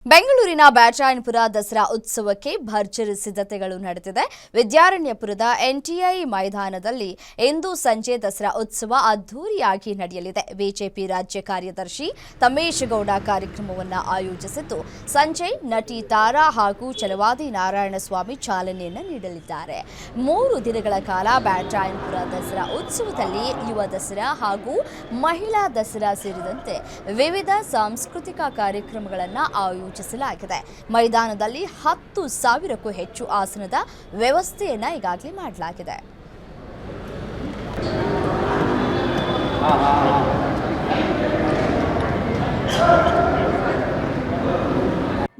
ಬೆಂಗಳೂರಿನ ಬ್ಯಾಟರಾಯನಪುರ ದಸರಾ ಉತ್ಸವಕ್ಕೆ ಭರ್ಜರಿ ಸಿದ್ಧತೆಗಳು ನಡೆದಿದೆ. ವಿದ್ಯಾರಣ್ಯಪುರದ ಎನ್ಟಿಐ ಮೈದಾನದಲ್ಲಿ ಇಂದು ಸಂಜೆ ದಸರಾ ಉತ್ಸವ ಅದ್ದೂರಿಯಾಗಿ ನಡೆಯಲಿದೆ. ಬಿಜೆಪಿ ರಾಜ್ಯ ಕಾರ್ಯದರ್ಶಿ ತಮ್ಮೇಶಗೌಡ ಕಾರ್ಯಕ್ರಮವನ್ನು ಆಯೋಜಿಸಿದ್ದು, ಸಂಜೆ ನಟಿ ತಾರಾ ಹಾಗೂ ಛಲವಾದಿ ನಾರಾಯಣಸ್ವಾಮಿ ಚಾಲನೆಯನ್ನು ನೀಡಲಿದ್ದಾರೆ. 3 ದಿನಗಳ ಕಾಲ ಬ್ಯಾಟರಾಯನಪುರ ದಸರಾ ಉತ್ಸವದಲ್ಲಿ ಯುವ ದಸರಾ ಹಾಗೂ ಮಹಿಳಾ ದಸರಾ ಸೇರಿದಂತೆ ವಿವಿಧ ಸಾಂಸ್ಕೃತಿಕ ಕಾರ್ಯಕ್ರಮಗಳನ್ನು ಆಯೋಜಿಸಲಾಗಿದೆ. ಮೈದಾನದಲ್ಲಿ 10,000ಕ್ಕೂ ಹೆಚ್ಚು ಆಸನದ ವ್ಯವಸ್ಥೆಯನ್ನ ಈಗಾಗಲೇ ಮಾಡಲಾಗಿದೆ.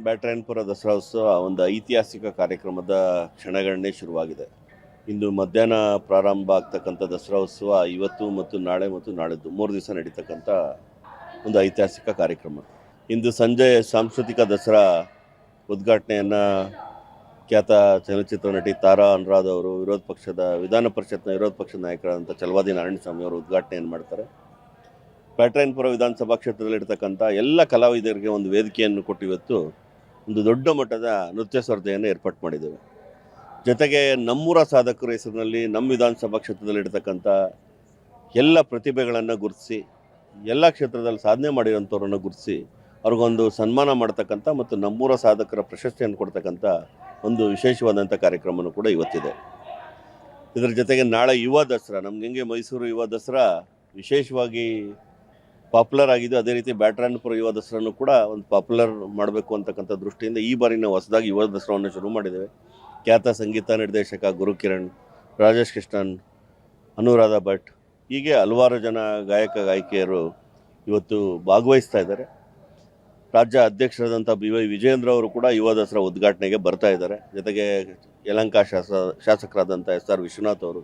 ಬ್ಯಾಟರಾಯನಪುರ ದಸರಾ ಉತ್ಸವ ಒಂದು ಐತಿಹಾಸಿಕ ಕಾರ್ಯಕ್ರಮದ ಕ್ಷಣಗಣನೆ ಶುರುವಾಗಿದೆ. ಇಂದು ಮಧ್ಯಾಹ್ನ ಪ್ರಾರಂಭ ಆಗ್ತಕ್ಕಂಥ ದಸರಾ ಉತ್ಸವ ಇವತ್ತು ಮತ್ತು ನಾಳೆ ಮತ್ತು ನಾಳಿದ್ದು 3 ದಿವಸ ನಡೀತಕ್ಕಂಥ ಒಂದು ಐತಿಹಾಸಿಕ ಕಾರ್ಯಕ್ರಮ. ಇಂದು ಸಂಜೆ ಸಾಂಸ್ಕೃತಿಕ ದಸರಾ ಉದ್ಘಾಟನೆಯನ್ನು ಖ್ಯಾತ ಚಲನಚಿತ್ರ ನಟಿ ತಾರಾ ಅನುರಾಧ ಅವರು ವಿಧಾನ ಪರಿಷತ್ನ ವಿರೋಧ ಪಕ್ಷದ ನಾಯಕರಾದಂಥ ಛಲವಾದಿ ನಾರಾಯಣಸ್ವಾಮಿ ಅವರು ಉದ್ಘಾಟನೆಯನ್ನು ಮಾಡ್ತಾರೆ. ಬ್ಯಾಟರಾಯನಪುರ ವಿಧಾನಸಭಾ ಕ್ಷೇತ್ರದಲ್ಲಿರ್ತಕ್ಕಂಥ ಎಲ್ಲ ಕಲಾವಿದರಿಗೆ ಒಂದು ವೇದಿಕೆಯನ್ನು ಕೊಟ್ಟು ಇವತ್ತು ಒಂದು ದೊಡ್ಡ ಮಟ್ಟದ ನೃತ್ಯ ಸ್ಪರ್ಧೆಯನ್ನು ಏರ್ಪಾಡು ಮಾಡಿದ್ದೇವೆ. ಜೊತೆಗೆ ನಮ್ಮೂರ ಸಾಧಕರ ಹೆಸರಿನಲ್ಲಿ ನಮ್ಮ ವಿಧಾನಸಭಾ ಕ್ಷೇತ್ರದಲ್ಲಿರ್ತಕ್ಕಂಥ ಎಲ್ಲ ಪ್ರತಿಭೆಗಳನ್ನು ಗುರುತಿಸಿ, ಎಲ್ಲ ಕ್ಷೇತ್ರದಲ್ಲಿ ಸಾಧನೆ ಮಾಡಿರೋಂಥವ್ರನ್ನು ಗುರುತಿಸಿ ಅವ್ರಿಗೊಂದು ಸನ್ಮಾನ ಮಾಡ್ತಕ್ಕಂಥ ಮತ್ತು ನಮ್ಮೂರ ಸಾಧಕರ ಪ್ರಶಸ್ತಿಯನ್ನು ಕೊಡ್ತಕ್ಕಂಥ ಒಂದು ವಿಶೇಷವಾದಂಥ ಕಾರ್ಯಕ್ರಮವೂ ಕೂಡ ಇವತ್ತಿದೆ. ಇದರ ಜೊತೆಗೆ ನಾಳೆ ಯುವ ದಸರಾ, ನಮ್ಗೆ ಹೆಂಗೆ ಮೈಸೂರು ಯುವ ದಸರಾ ವಿಶೇಷವಾಗಿ ಪಾಪ್ಯುಲರ್ ಆಗಿದ್ದು, ಅದೇ ರೀತಿ ಬ್ಯಾಟರಾಯನಪುರ ಯುವ ದಸರಾನು ಕೂಡ ಒಂದು ಪಾಪ್ಯುಲರ್ ಮಾಡಬೇಕು ಅಂತಕ್ಕಂಥ ದೃಷ್ಟಿಯಿಂದ ಈ ಬಾರಿ ನಾವು ಹೊಸದಾಗಿ ಯುವ ದಸರಾವನ್ನು ಶುರು ಮಾಡಿದ್ದೇವೆ. ಖ್ಯಾತ ಸಂಗೀತ ನಿರ್ದೇಶಕ ಗುರುಕಿರಣ್, ರಾಜೇಶ್ ಕೃಷ್ಣನ್, ಅನುರಾಧ ಭಟ್, ಹೀಗೆ ಹಲವಾರು ಜನ ಗಾಯಕಿಯರು ಇವತ್ತು ಭಾಗವಹಿಸ್ತಾ ಇದ್ದಾರೆ. ರಾಜ್ಯ ಅಧ್ಯಕ್ಷರಾದಂಥ BY ವಿಜಯೇಂದ್ರ ಅವರು ಕೂಡ ಯುವ ದಸರಾ ಉದ್ಘಾಟನೆಗೆ ಬರ್ತಾ ಇದ್ದಾರೆ. ಜೊತೆಗೆ ಯಲಹಂಕ ಶಾಸಕರಾದಂಥ SR ವಿಶ್ವನಾಥ್ ಅವರು,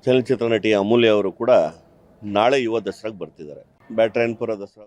ಚಲನಚಿತ್ರ ನಟಿ ಅಮೂಲ್ಯ ಅವರು ಕೂಡ ನಾಳೆ ಯುವ ದಸರಾಗೆ ಬರ್ತಿದ್ದಾರೆ. ಬ್ಯಾಟರಾಯನಪುರ ದಸರಾ